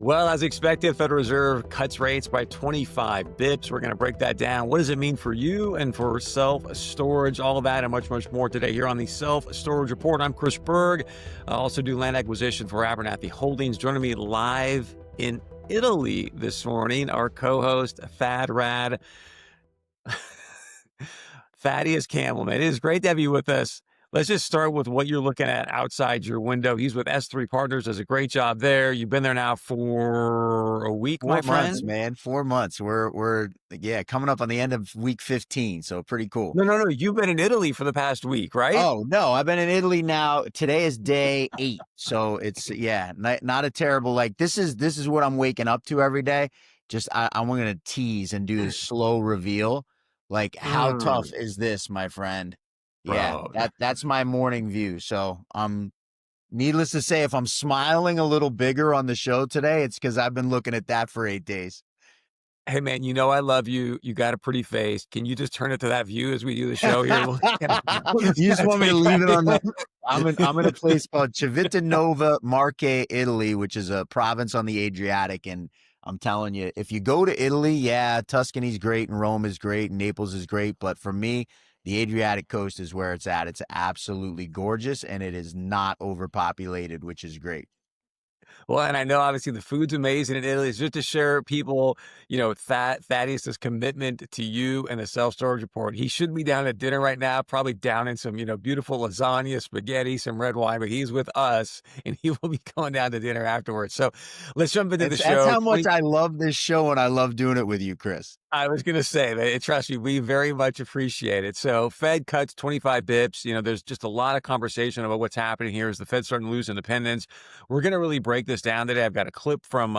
Well, as expected, Federal Reserve cuts rates by 25 bips. We're going to break that down. What does it mean for you and for self-storage? All of that and much, much more today here on the Self-Storage Report. I'm Chris Berg. I also do land acquisition for Abernathy Holdings. Joining me live in Italy this morning, our co-host, Thad Rad. Thaddeus Campbellman. It is great to have you with us. Let's just start with what you're looking at outside your window. He's with S3 Partners, does a great job there. You've been there now for a week, my 4 months, friend. man. 4 months. We're coming up on the end of week 15, so pretty cool. No. You've been in Italy for the past week, right? Oh no, I've been in Italy now. Today is day 8, so it's not a terrible this is what I'm waking up to every day. Just I'm gonna tease and do a slow reveal. Like, how tough is this, my friend? Yeah, Bro. that's my morning view. So needless to say, if I'm smiling a little bigger on the show today, it's because I've been looking at that for 8 days. Hey, man, you know I love you. You got a pretty face. Can you just turn it to that view as we do the show here? You just want me to leave it on the I'm in a place called Civitanova Marche, Italy, which is a province on the Adriatic. And I'm telling you, if you go to Italy, yeah, Tuscany's great and Rome is great and Naples is great. But for me, the Adriatic coast is where it's at. It's absolutely gorgeous and it is not overpopulated, which is great. Well, and I know obviously the food's amazing in Italy. It's just to share people, Thaddeus' commitment to you and the self-storage report. He should be down at dinner right now, probably down in some, beautiful lasagna, spaghetti, some red wine, but he's with us and he will be going down to dinner afterwards. So let's jump into the That's show. how much I love this show and I love doing it with you, Chris. I was going to say that, trust me, we very much appreciate it. So Fed cuts 25 bips. There's just a lot of conversation about what's happening here. Is the Fed starting to lose independence? We're going to really break this down today. I've got a clip from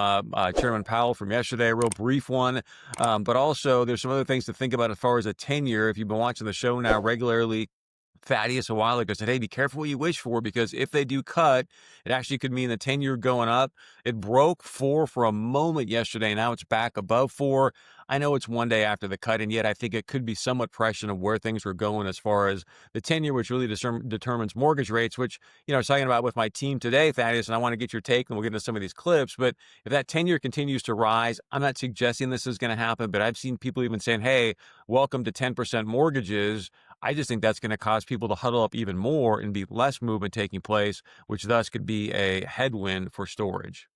Chairman Powell from yesterday, a real brief one. But also there's some other things to think about as far as a 10-year. If you've been watching the show now regularly, Thaddeus a while ago said, hey, be careful what you wish for, because if they do cut, it actually could mean the 10-year going up. It broke 4 for a moment yesterday. Now it's back above 4. I know it's one day after the cut, and yet I think it could be somewhat prescient of where things were going as far as the 10-year, which really determines mortgage rates, which, I was talking about with my team today, Thaddeus, and I want to get your take, and we'll get into some of these clips. But if that 10-year continues to rise, I'm not suggesting this is going to happen, but I've seen people even saying, hey, welcome to 10% mortgages. I just think that's going to cause people to huddle up even more and be less movement taking place, which thus could be a headwind for storage.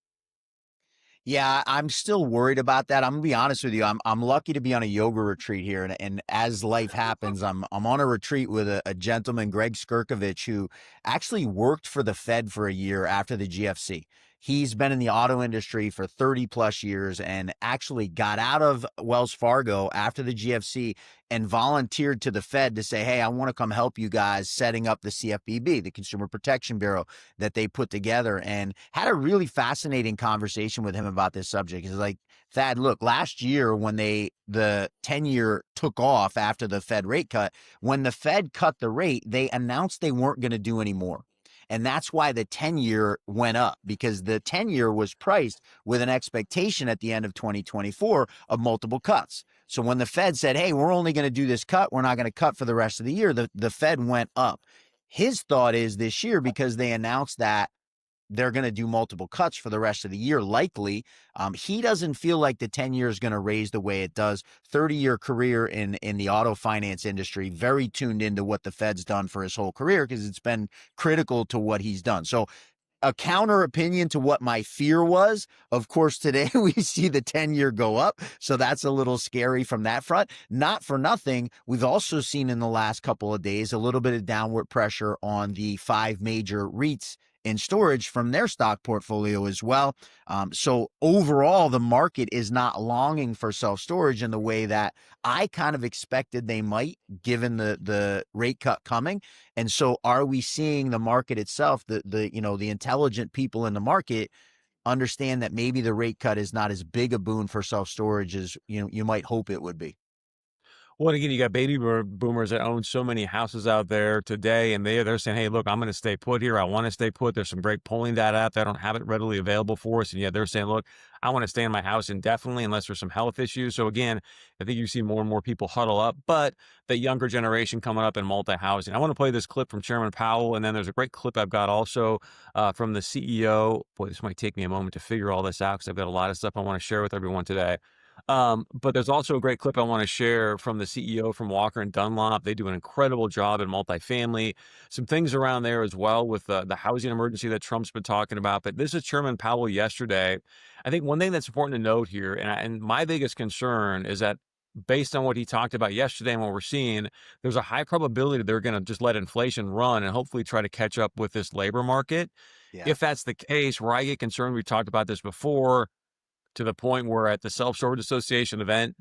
Yeah, I'm still worried about that. I'm gonna be honest with you. I'm lucky to be on a yoga retreat here, and as life happens, I'm on a retreat with a gentleman, Greg Skirkovich, who actually worked for the Fed for a year after the GFC. He's been in the auto industry for 30 plus years and actually got out of Wells Fargo after the GFC and volunteered to the Fed to say, hey, I want to come help you guys setting up the CFPB, the Consumer Protection Bureau that they put together, and had a really fascinating conversation with him about this subject. He's like, Thad, look, last year when the 10-year took off after the Fed rate cut, when the Fed cut the rate, they announced they weren't going to do any more. And that's why the 10-year went up, because the 10-year was priced with an expectation at the end of 2024 of multiple cuts. So when the Fed said, hey, we're only going to do this cut, we're not going to cut for the rest of the year, the Fed went up. His thought is this year, because they announced that they're going to do multiple cuts for the rest of the year, likely. He doesn't feel like the 10-year is going to raise the way it does. 30-year career in the auto finance industry, very tuned into what the Fed's done for his whole career, because it's been critical to what he's done. So a counter opinion to what my fear was, of course, today we see the 10-year go up. So that's a little scary from that front. Not for nothing, we've also seen in the last couple of days a little bit of downward pressure on the 5 major REITs in storage from their stock portfolio as well. So overall, the market is not longing for self-storage in the way that I kind of expected they might, given the rate cut coming. And so are we seeing the market itself, the intelligent people in the market understand that maybe the rate cut is not as big a boon for self-storage as you might hope it would be? Well, again, you got boomers that own so many houses out there today, and they're saying, "Hey, look, I'm going to stay put here. I want to stay put." There's some great polling data out there. I don't have it readily available for us, and yet they're saying, "Look, I want to stay in my house indefinitely unless there's some health issues." So again, I think you see more and more people huddle up, but the younger generation coming up in multi-housing. I want to play this clip from Chairman Powell, and then there's a great clip I've got also from the CEO. Boy, this might take me a moment to figure all this out because I've got a lot of stuff I want to share with everyone today. But there's also a great clip I want to share from the CEO from Walker and Dunlop. They do an incredible job in multifamily. Some things around there as well with the housing emergency that Trump's been talking about. But this is Chairman Powell yesterday. I think one thing that's important to note here, and my biggest concern is that based on what he talked about yesterday and what we're seeing, there's a high probability they're going to just let inflation run and hopefully try to catch up with this labor market. Yeah. If that's the case, where I get concerned, we talked about this before, to the point where at the Self-Storage Association event,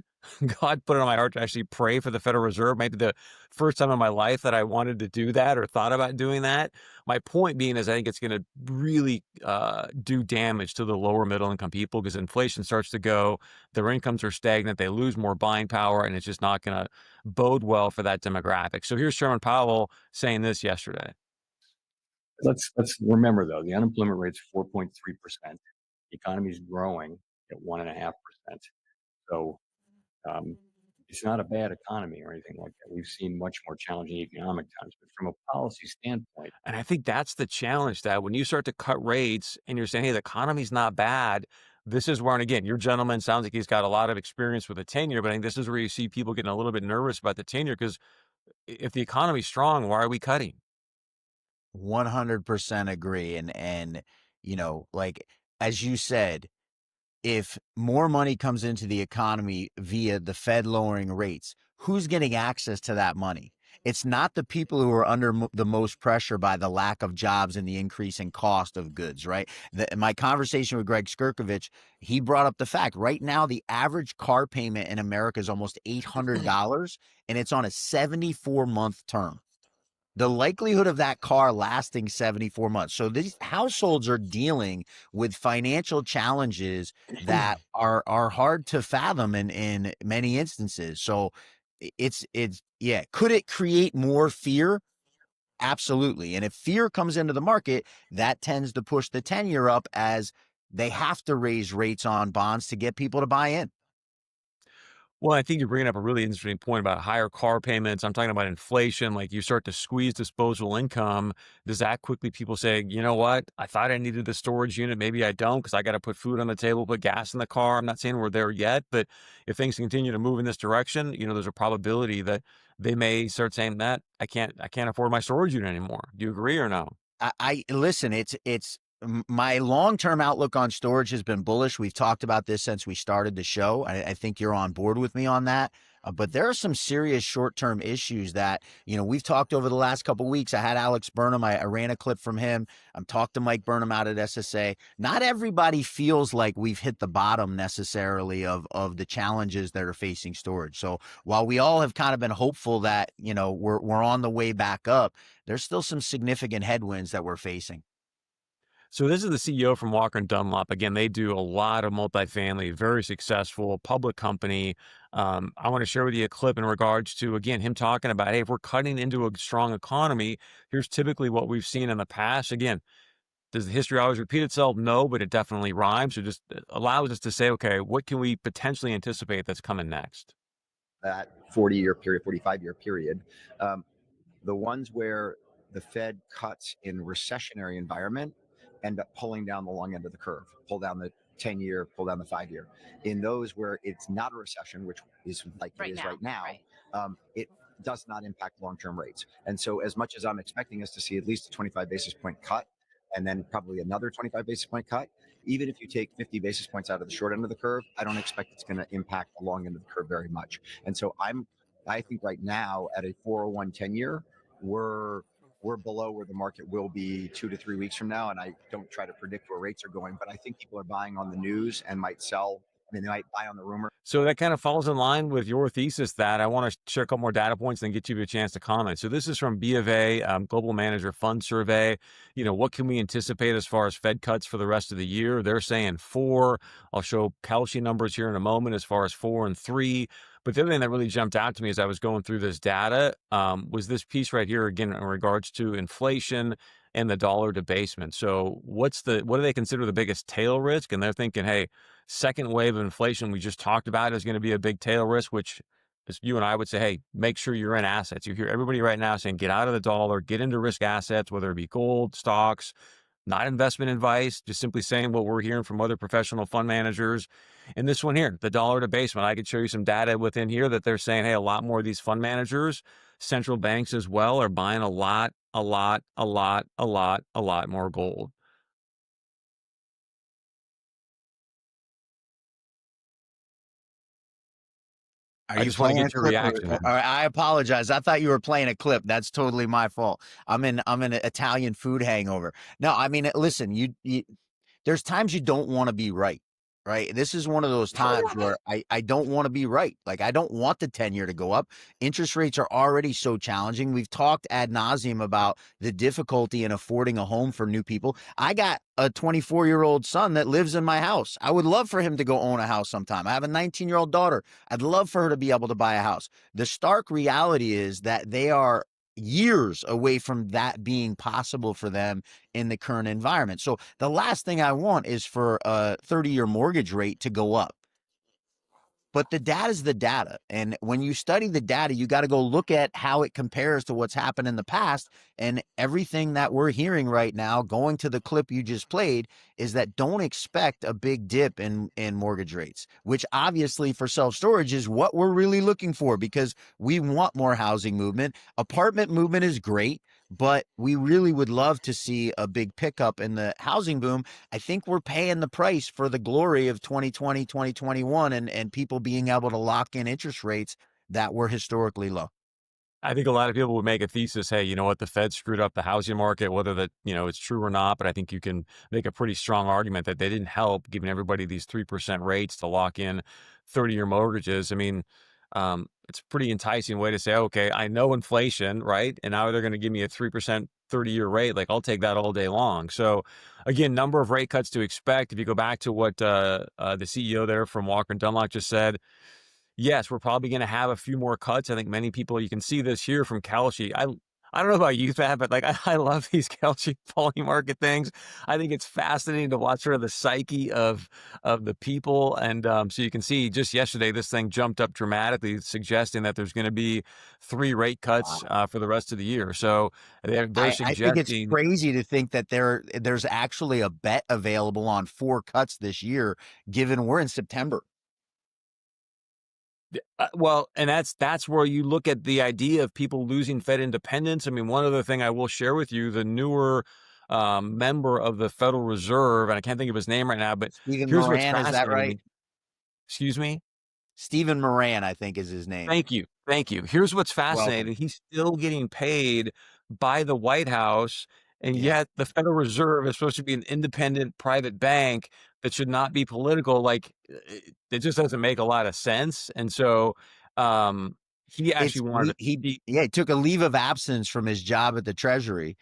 God put it on my heart to actually pray for the Federal Reserve. Maybe the first time in my life that I wanted to do that or thought about doing that. My point being is I think it's going to really do damage to the lower middle income people because inflation starts to go, their incomes are stagnant, they lose more buying power, and it's just not going to bode well for that demographic. So here's Chairman Powell saying this yesterday. Let's remember though, the unemployment rate's 4.3%. The economy's growing at 1.5%. So it's not a bad economy or anything like that. We've seen much more challenging economic times, but from a policy standpoint, And I think that's the challenge, that when you start to cut rates and you're saying, hey, the economy's not bad, this is where, and again, your gentleman sounds like he's got a lot of experience with the 10-year, but I think this is where you see people getting a little bit nervous about the 10-year because if the economy's strong, why are we cutting? 100% agree. And, like, as you said, if more money comes into the economy via the Fed lowering rates, who's getting access to that money? It's not the people who are under the most pressure by the lack of jobs and the increasing cost of goods, right? In my conversation with Greg Skirkovich, he brought up the fact right now the average car payment in America is almost $800 and it's on a 74-month term. The likelihood of that car lasting 74 months. So these households are dealing with financial challenges that are hard to fathom in many instances. So it's yeah. Could it create more fear? Absolutely. And if fear comes into the market, that tends to push the 10-year up as they have to raise rates on bonds to get people to buy in. Well, I think you're bringing up a really interesting point about higher car payments. I'm talking about inflation. Like you start to squeeze disposable income. Does that quickly people say, you know what? I thought I needed the storage unit. Maybe I don't because I got to put food on the table, put gas in the car. I'm not saying we're there yet, but if things continue to move in this direction, there's a probability that they may start saying that I can't afford my storage unit anymore. Do you agree or no? I listen, it's my long-term outlook on storage has been bullish. We've talked about this since we started the show. I think you're on board with me on that. But there are some serious short-term issues that, we've talked over the last couple of weeks. I had Alex Burnham. I ran a clip from him. I'm talked to Mike Burnham out at SSA. Not everybody feels like we've hit the bottom necessarily of the challenges that are facing storage. So while we all have kind of been hopeful that, we're on the way back up, there's still some significant headwinds that we're facing. So this is the CEO from Walker and Dunlop. Again, they do a lot of multifamily, very successful public company. I want to share with you a clip in regards to, again, him talking about, hey, if we're cutting into a strong economy, here's typically what we've seen in the past. Again, does the history always repeat itself? No, but it definitely rhymes. It just allows us to say, okay, what can we potentially anticipate that's coming next? That 40-year period, 45-year period, the ones where the Fed cuts in recessionary environment end up pulling down the long end of the curve, pull down the 10-year, pull down the 5-year. In those where it's not a recession, which is like it is right now, it does not impact long-term rates. And so as much as I'm expecting us to see at least a 25 basis point cut, and then probably another 25 basis point cut, even if you take 50 basis points out of the short end of the curve, I don't expect it's going to impact the long end of the curve very much. And so I think right now at a 401 10-year, we're below where the market will be 2 to 3 weeks from now. And I don't try to predict where rates are going, but I think people are buying on the news and might sell. I mean, they might buy on the rumor. So that kind of falls in line with your thesis that I want to share a couple more data points and get you a chance to comment. So this is from B of A, Global Manager Fund Survey. What can we anticipate as far as Fed cuts for the rest of the year? They're saying 4. I'll show Kalshi numbers here in a moment as far as 4 and 3. But the other thing that really jumped out to me as I was going through this data was this piece right here again in regards to inflation and the dollar debasement. So what do they consider the biggest tail risk? And they're thinking, hey, second wave of inflation we just talked about is going to be a big tail risk, which is you and I would say, hey, make sure you're in assets. You hear everybody right now saying, get out of the dollar, get into risk assets, whether it be gold, stocks, not investment advice, just simply saying what we're hearing from other professional fund managers. And this one here, the dollar debasement, I could show you some data within here that they're saying, hey, a lot more of these fund managers, central banks as well, are buying a lot more gold. Are I you just want to playing a get your clip? reaction. I apologize. I thought you were playing a clip. That's totally my fault. I'm in an Italian food hangover. No, I mean, listen, you there's times you don't want to be right. Right. This is one of those times where I don't want to be right. Like, I don't want the 10-year to go up. Interest rates are already so challenging. We've talked ad nauseum about the difficulty in affording a home for new people. I got a 24-year-old son that lives in my house. I would love for him to go own a house sometime. I have a 19-year-old daughter. I'd love for her to be able to buy a house. The stark reality is that they are years away from that being possible for them in the current environment. So the last thing I want is for a 30-year mortgage rate to go up. But the data is the data. And when you study the data, you got to go look at how it compares to what's happened in the past. And everything that we're hearing right now, going to the clip you just played, is that don't expect a big dip in mortgage rates, which obviously for self-storage is what we're really looking for, because we want more housing movement. Apartment movement is great, but we really would love to see a big pickup in the housing boom. I think we're paying the price for the glory of 2020, 2021, and people being able to lock in interest rates that were historically low. I think a lot of people would make a thesis, hey, you know what, the Fed screwed up the housing market, whether that, it's true or not. But I think you can make a pretty strong argument that they didn't help giving everybody these 3% rates to lock in 30-year mortgages. I mean, it's a pretty enticing way to say, okay, I know inflation, right? And now they're going to give me a 3% 30-year rate. Like, I'll take that all day long. So again, number of rate cuts to expect. If you go back to what the CEO there from Walker and Dunlop just said, yes, we're probably going to have a few more cuts. I think many people, you can see this here from Kalshi. I don't know about you, Thad, but like I love these Kalshi poly market things. I think it's fascinating to watch sort of the psyche of the people. And so you can see just yesterday, this thing jumped up dramatically, suggesting that there's going to be 3 rate cuts for the rest of the year. So they're I think it's suggesting. crazy to think that there's actually a bet available on 4 cuts this year, given we're in September. Well, and that's where you look at the idea of people losing Fed independence. I mean, one other thing I will share with you, the newer member of the Federal Reserve, and I can't think of his name right now, but Stephen here's what's Moran, is that right? fascinating. Excuse me? Stephen Moran, I think, is his name. Thank you. Thank you. Here's what's fascinating. Welcome. He's still getting paid by the White House, and Yeah. yet the Federal Reserve is supposed to be an independent private bank that should not be political. Like, it just doesn't make a lot of sense. And so he It's actually wanted to he took a leave of absence from his job at the Treasury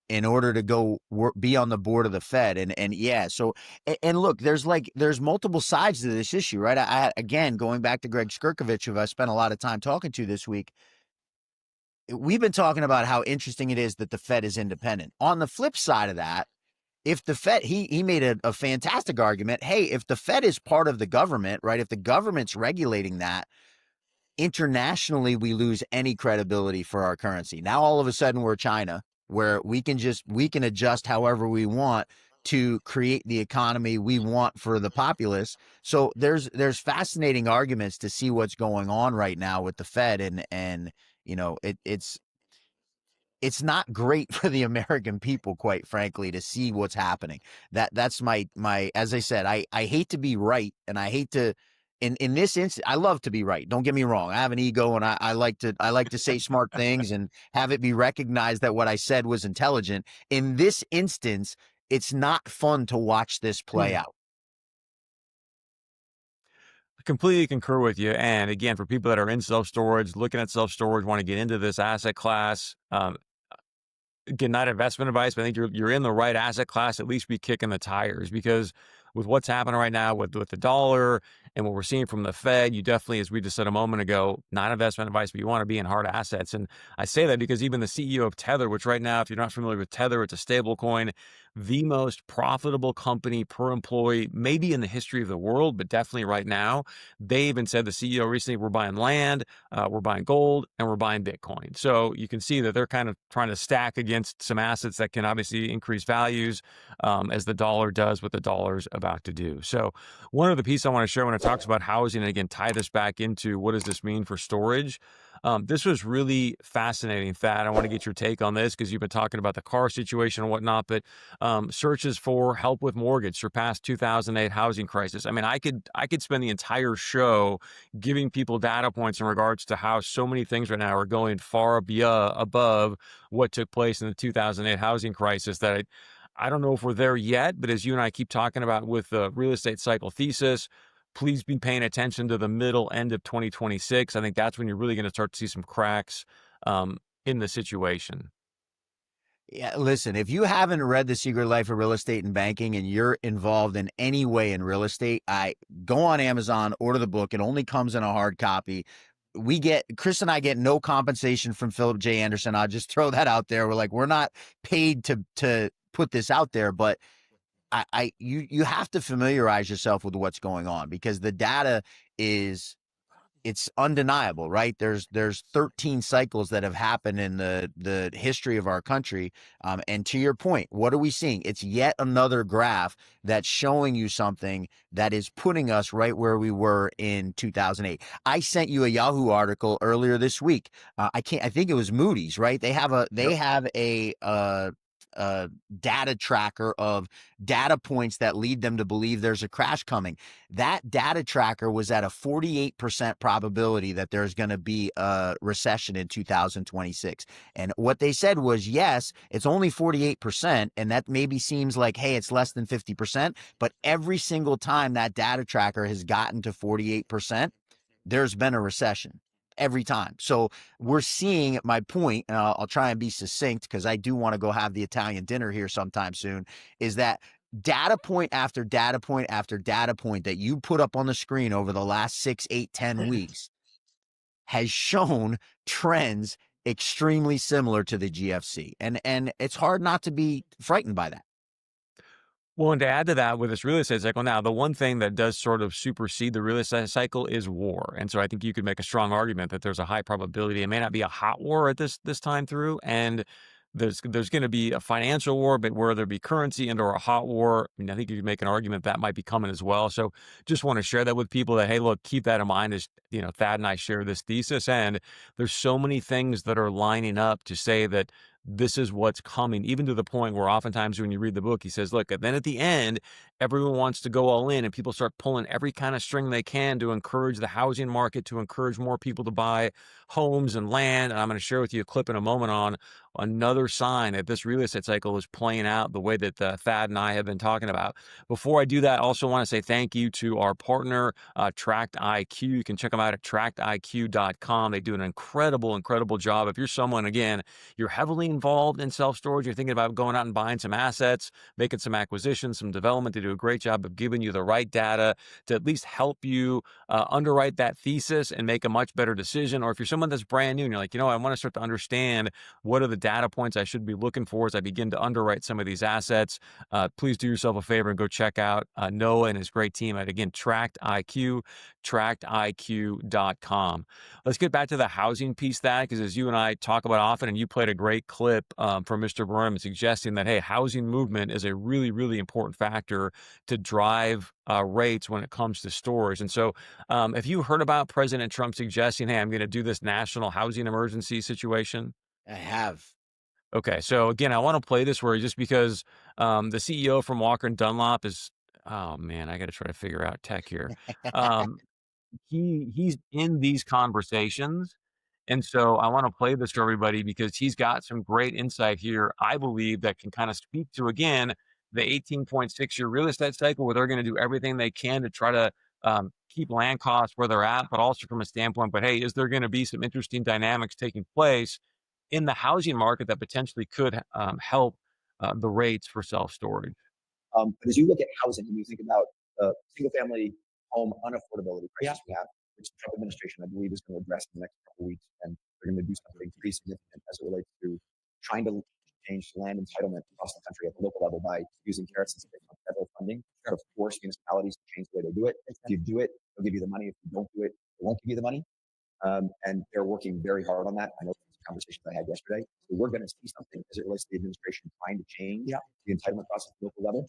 in order to go be on the board of the Fed. And yeah, so, and look, there's multiple sides to this issue, right? Again, going back to Greg Skirkovich, who I spent a lot of time talking to this week, we've been talking about how interesting it is that the Fed is independent. On the flip side of that, if the Fed, he made a fantastic argument. Hey, if the Fed is part of the government, right? If the government's regulating that, internationally, we lose any credibility for our currency. Now, all of a sudden, we're China, where we can adjust however we want to create the economy we want for the populace. So there's fascinating arguments to see what's going on right now with the Fed, and it's not great for the American people, quite frankly, to see what's happening. That's my, as I said, I hate to be right, and I hate to, in this instance, I love to be right. Don't get me wrong. I have an ego, and I like to say smart things and have it be recognized that what I said was intelligent. In this instance, it's not fun to watch this play out. I completely concur with you. And again, for people that are in self-storage, looking at self-storage, want to get into this asset class, again, not investment advice, but I think you're in the right asset class, at least be kicking the tires, because with what's happening right now with the dollar and what we're seeing from the Fed, you definitely, as we just said a moment ago, not investment advice, but you want to be in hard assets. And I say that because even the CEO of Tether, which right now, if you're not familiar with Tether, it's a stable coin, the most profitable company per employee, maybe in the history of the world, but definitely right now. They even said, the CEO recently, we're buying land, we're buying gold, and we're buying Bitcoin. So you can see that they're kind of trying to stack against some assets that can obviously increase values as the dollar does what the dollar's about to do. So one of the pieces I want to share when it talks about housing, and again, tie this back into what does this mean for storage? This was really fascinating, Thad. I want to get your take on this because you've been talking about the car situation and whatnot, but searches for help with mortgage surpassed 2008 housing crisis. I mean, I could spend the entire show giving people data points in regards to how so many things right now are going far above what took place in the 2008 housing crisis that I don't know if we're there yet, but as you and I keep talking about with the real estate cycle thesis, please be paying attention to the middle end of 2026. I think that's when you're really going to start to see some cracks in the situation. Yeah, listen, if you haven't read The Secret Life of Real Estate and Banking and you're involved in any way in real estate, I go on Amazon, order the book. It only comes in a hard copy. Chris and I get no compensation from Philip J. Anderson. I'll just throw that out there. We're not paid to put this out there, but you have to familiarize yourself with what's going on because the data it's undeniable, right? There's 13 cycles that have happened in the history of our country. And to your point, what are we seeing? It's yet another graph that's showing you something that is putting us right where we were in 2008. I sent you a Yahoo article earlier this week. I think it was Moody's, right? They have a data tracker of data points that lead them to believe there's a crash coming. That data tracker was at a 48% probability that there's going to be a recession in 2026. And what they said was, yes, it's only 48%. And that maybe seems like, hey, it's less than 50%. But every single time that data tracker has gotten to 48%, there's been a recession. Every time. So we're seeing my point, and I'll try and be succinct because I do want to go have the Italian dinner here sometime soon, is that data point after data point after data point that you put up on the screen over the last 6, 8, 10 weeks has shown trends extremely similar to the GFC. And it's hard not to be frightened by that. Well, and to add to that with this real estate cycle, now the one thing that does sort of supersede the real estate cycle is war. And so I think you could make a strong argument that there's a high probability it may not be a hot war at this time through, and there's going to be a financial war, but where there be currency and or a hot war, I mean, I think you could make an argument that might be coming as well. So just want to share that with people that, hey, look, keep that in mind as, Thad and I share this thesis. And there's so many things that are lining up to say that this is what's coming, even to the point where oftentimes when you read the book, he says, look, and then at the end, everyone wants to go all in and people start pulling every kind of string they can to encourage the housing market, to encourage more people to buy homes and land. And I'm going to share with you a clip in a moment on another sign that this real estate cycle is playing out the way that Thad and I have been talking about. Before I do that, I also want to say thank you to our partner, Tract IQ. You can check them out at tractiq.com. They do an incredible job. If you're someone, again, you're heavily involved in self-storage, you're thinking about going out and buying some assets, making some acquisitions, some development, they do a great job of giving you the right data to at least help you underwrite that thesis and make a much better decision. Or if you're someone that's brand new and you're like, I want to start to understand what are the data points I should be looking for as I begin to underwrite some of these assets, please do yourself a favor and go check out Noah and his great team at, again, Tract IQ, tractiq.com. Let's get back to the housing piece, that because as you and I talk about often, and you played a great clip from Mr. Burnham suggesting that, hey, housing movement is a really important factor to drive rates when it comes to storage. And so have you heard about President Trump suggesting, hey, I'm going to do this national housing emergency situation? I have. Okay, so again, I want to play this where just because the CEO from Walker and Dunlop is, oh man, I got to try to figure out tech here. He's in these conversations, and so I want to play this for everybody because he's got some great insight here, I believe, that can kind of speak to, again, the 18.6-year real estate cycle, where they're going to do everything they can to try to keep land costs where they're at, but also from a standpoint, but hey, is there going to be some interesting dynamics taking place in the housing market that potentially could help the rates for self-storage? But as you look at housing and you think about single family home unaffordability crisis we have, which the Trump administration, I believe, is going to address in the next couple of weeks, and they're going to do something pretty significant as it relates to trying to change land entitlement across the country at the local level by using carrots and sticks on federal funding. Of course, municipalities to change the way they do it. If you do it, they'll give you the money. If you don't do it, they won't give you the money. And they're working very hard on that. I know from the conversations I had yesterday. So we're going to see something as it relates to the administration trying to change the entitlement process at the local level,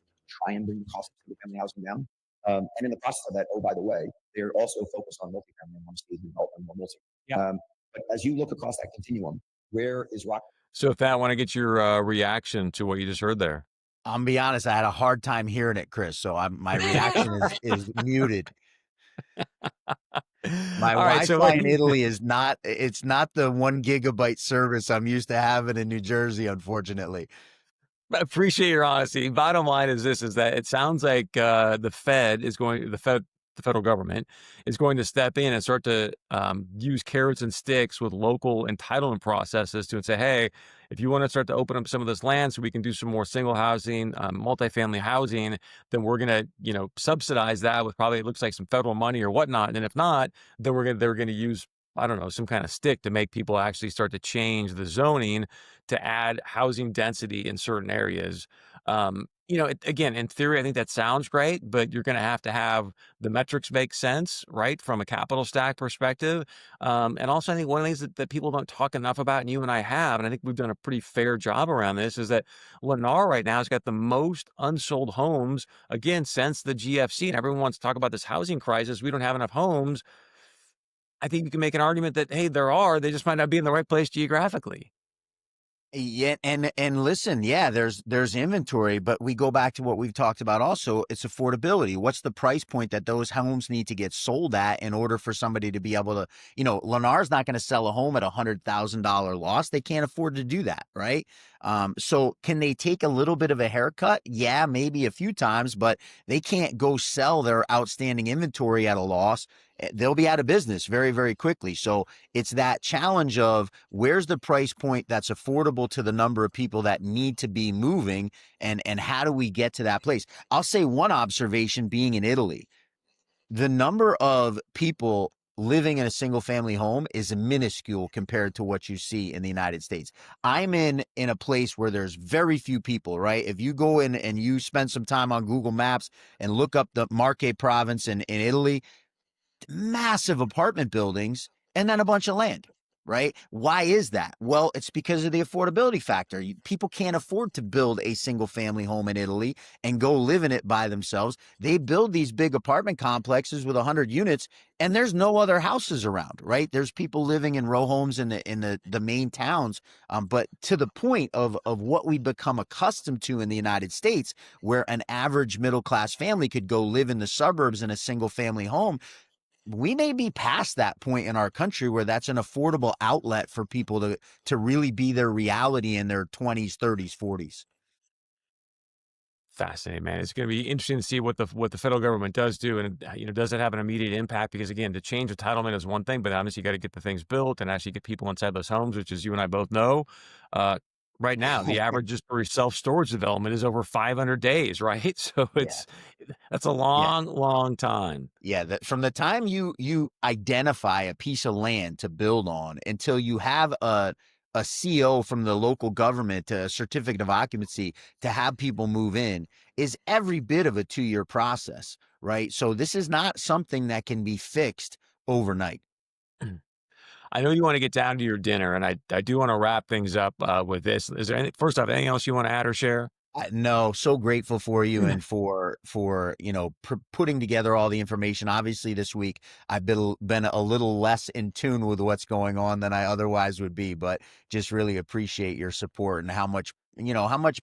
try and bring the cost of single family housing down. And in the process of that, oh, by the way, they're also focused on multifamily and want to see the development more multi. But as you look across that continuum, where is Rock? So, Thad, I want to get your reaction to what you just heard there. I'm gonna be honest, I had a hard time hearing it, Chris. So my reaction is muted. My All right, so Wi-Fi in Italy is not, it's not the 1 gigabyte service I'm used to having in New Jersey, unfortunately. I appreciate your honesty. Bottom line is this: is that it sounds like the federal government is going to step in and start to use carrots and sticks with local entitlement processes to say, hey, if you want to start to open up some of this land so we can do some more single housing, multifamily housing, then we're going to, subsidize that with probably, it looks like, some federal money or whatnot. And if not, then they're going to use, I don't know, some kind of stick to make people actually start to change the zoning to add housing density in certain areas. Again, in theory, I think that sounds great, but you're going to have the metrics make sense, right, from a capital stack perspective. And also, I think one of the things that people don't talk enough about, and you and I have, and I think we've done a pretty fair job around this, is that Lennar right now has got the most unsold homes, again, since the GFC. And everyone wants to talk about this housing crisis. We don't have enough homes. I think you can make an argument that, hey, they just might not be in the right place geographically. Yeah, and listen, yeah, there's inventory, but we go back to what we've talked about also, it's affordability. What's the price point that those homes need to get sold at in order for somebody to be able to, Lennar's not going to sell a home at $100,000 loss. They can't afford to do that, right? So can they take a little bit of a haircut? Yeah, maybe a few times, but they can't go sell their outstanding inventory at a loss. They'll be out of business very, very quickly. So it's that challenge of where's the price point that's affordable to the number of people that need to be moving, and how do we get to that place? I'll say one observation being in Italy, the number of people living in a single family home is minuscule compared to what you see in the United States. I'm in a place where there's very few people, right? If you go in and you spend some time on Google Maps and look up the Marche province in Italy, massive apartment buildings and then a bunch of land, right? Why is that? Well, it's because of the affordability factor. People can't afford to build a single family home in Italy and go live in it by themselves. They build these big apartment complexes with 100 units and there's no other houses around, right? There's people living in row homes in the main towns. But to the point of what we become accustomed to in the United States, where an average middle-class family could go live in the suburbs in a single family home, we may be past that point in our country where that's an affordable outlet for people to really be their reality in their 20s, 30s, 40s. Fascinating, man. It's going to be interesting to see what the federal government does do, and does it have an immediate impact? Because again, to change entitlement is one thing, but obviously you got to get the things built and actually get people inside those homes, which, as you and I both know, right now the average just for self-storage development is over 500 days, right? So that's a long time. Yeah, from the time you identify a piece of land to build on until you have a CO from the local government, a certificate of occupancy to have people move in, is every bit of a 2-year process, right? So this is not something that can be fixed overnight. I know you want to get down to your dinner, and I do want to wrap things up with this. Is there first off, anything else you want to add or share? No, so grateful for you and for putting together all the information. Obviously, this week I've been a little less in tune with what's going on than I otherwise would be, but just really appreciate your support and how much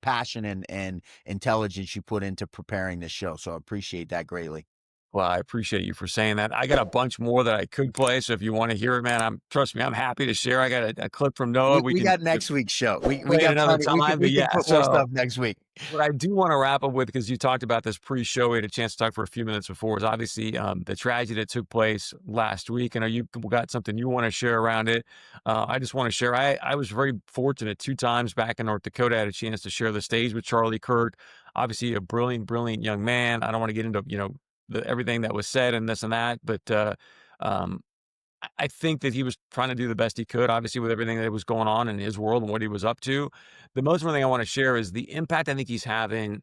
passion and intelligence you put into preparing this show. So I appreciate that greatly. Well, I appreciate you for saying that. I got a bunch more that I could play, so if you want to hear it, man, trust me, I'm happy to share. I got a clip from Noah. We We can got next week's show. We play it got another plenty. time, but We can yeah. put more So stuff next week. what I do want to wrap up with, because you talked about this pre-show, we had a chance to talk for a few minutes before, is obviously the tragedy that took place last week. And you got something you want to share around it? I just want to share. I was very fortunate 2 times back in North Dakota. I had a chance to share the stage with Charlie Kirk. Obviously, a brilliant, brilliant young man. I don't want to get into everything that was said and this and that, but um, I think that he was trying to do the best he could, obviously, with everything that was going on in his world and what he was up to. The most important thing I want to share is the impact I think he's having,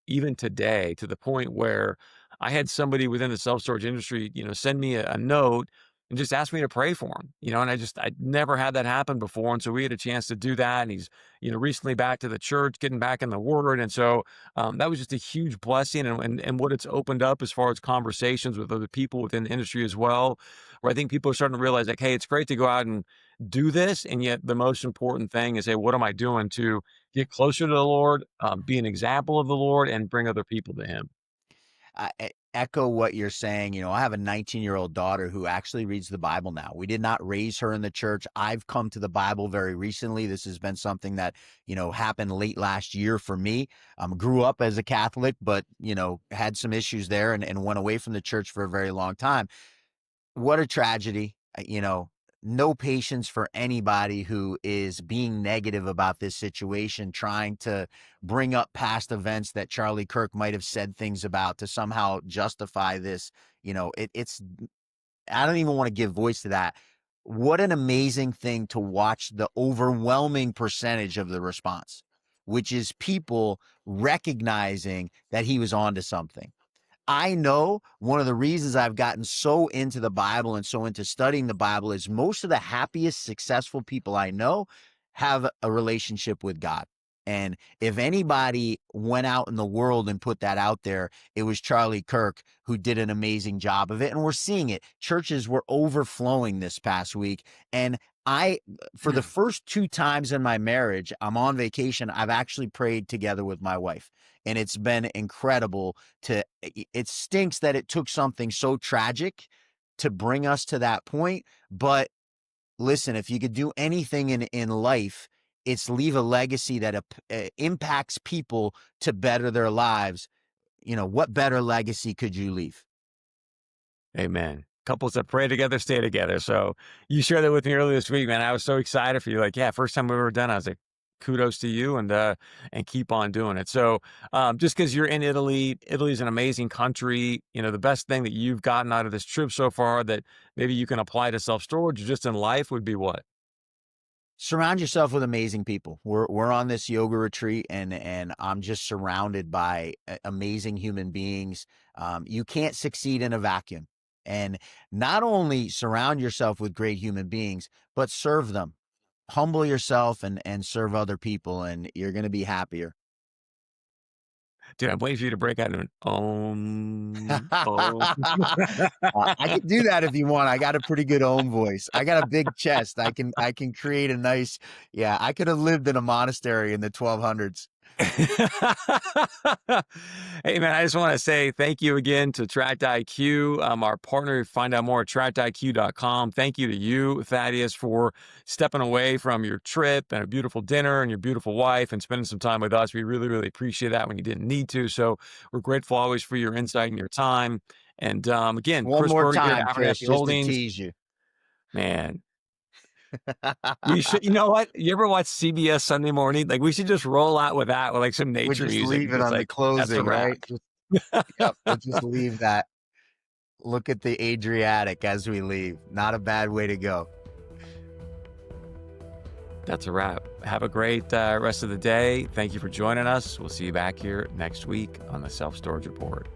even today, to the point where I had somebody within the self-storage industry, send me a note and just ask me to pray for him, and I never had that happen before. And so we had a chance to do that. And he's, recently back to the church, getting back in the word. And so that was just a huge blessing, and what it's opened up as far as conversations with other people within the industry as well, where I think people are starting to realize, like, hey, it's great to go out and do this. And yet the most important thing is, hey, what am I doing to get closer to the Lord, be an example of the Lord, and bring other people to him? I echo what you're saying. I have a 19-year-old daughter who actually reads the Bible now. We did not raise her in the church. I've come to the Bible very recently. This has been something that, happened late last year for me. Grew up as a Catholic, but, had some issues there and went away from the church for a very long time. What a tragedy. No patience for anybody who is being negative about this situation, trying to bring up past events that Charlie Kirk might have said things about to somehow justify this. It's, I don't even want to give voice to that. What an amazing thing to watch the overwhelming percentage of the response, which is people recognizing that he was onto something. I know one of the reasons I've gotten so into the Bible and so into studying the Bible is most of the happiest, successful people I know have a relationship with God. And if anybody went out in the world and put that out there, it was Charlie Kirk, who did an amazing job of it. And we're seeing it. Churches were overflowing this past week. And for the first 2 times in my marriage, I'm on vacation, I've actually prayed together with my wife. And it's been incredible it stinks that it took something so tragic to bring us to that point. But listen, if you could do anything in life, it's leave a legacy that impacts people to better their lives. What better legacy could you leave? Amen. Couples that pray together, stay together. So you shared that with me earlier this week, man. I was so excited for you. Like, yeah, first time we were done, I was like, kudos to you, and keep on doing it. So just because you're in Italy, Italy's an amazing country. The best thing that you've gotten out of this trip so far that maybe you can apply to self-storage or just in life would be what? Surround yourself with amazing people. We're on this yoga retreat, and I'm just surrounded by amazing human beings. You can't succeed in a vacuum. And not only surround yourself with great human beings, but serve them. Humble yourself and serve other people, and you're going to be happier. Dude, I'm waiting for you to break out in an I can do that if you want. I got a pretty good own voice. I got a big chest. I can create a nice. Yeah, I could have lived in a monastery in the 1200s. Hey, man, I just want to say thank you again to Tract IQ, our partner. Find out more at tractiq.com. Thank you to you, Thaddeus, for stepping away from your trip and a beautiful dinner and your beautiful wife and spending some time with us. We really, really appreciate that when you didn't need to. So we're grateful always for your insight and your time. And again, One Chris more Berger time, at Chris, Abernathy just to Holdings. tease you. Man, we should, you know what? You ever watch CBS Sunday Morning? Like, we should just roll out with that, with like some nature We just music. leave it It's on the like, that's a closing, wrap. right? Yep, we'll just leave that. Look at the Adriatic as we leave. Not a bad way to go. That's a wrap. Have a great rest of the day. Thank you for joining us. We'll see you back here next week on the Self Storage Report.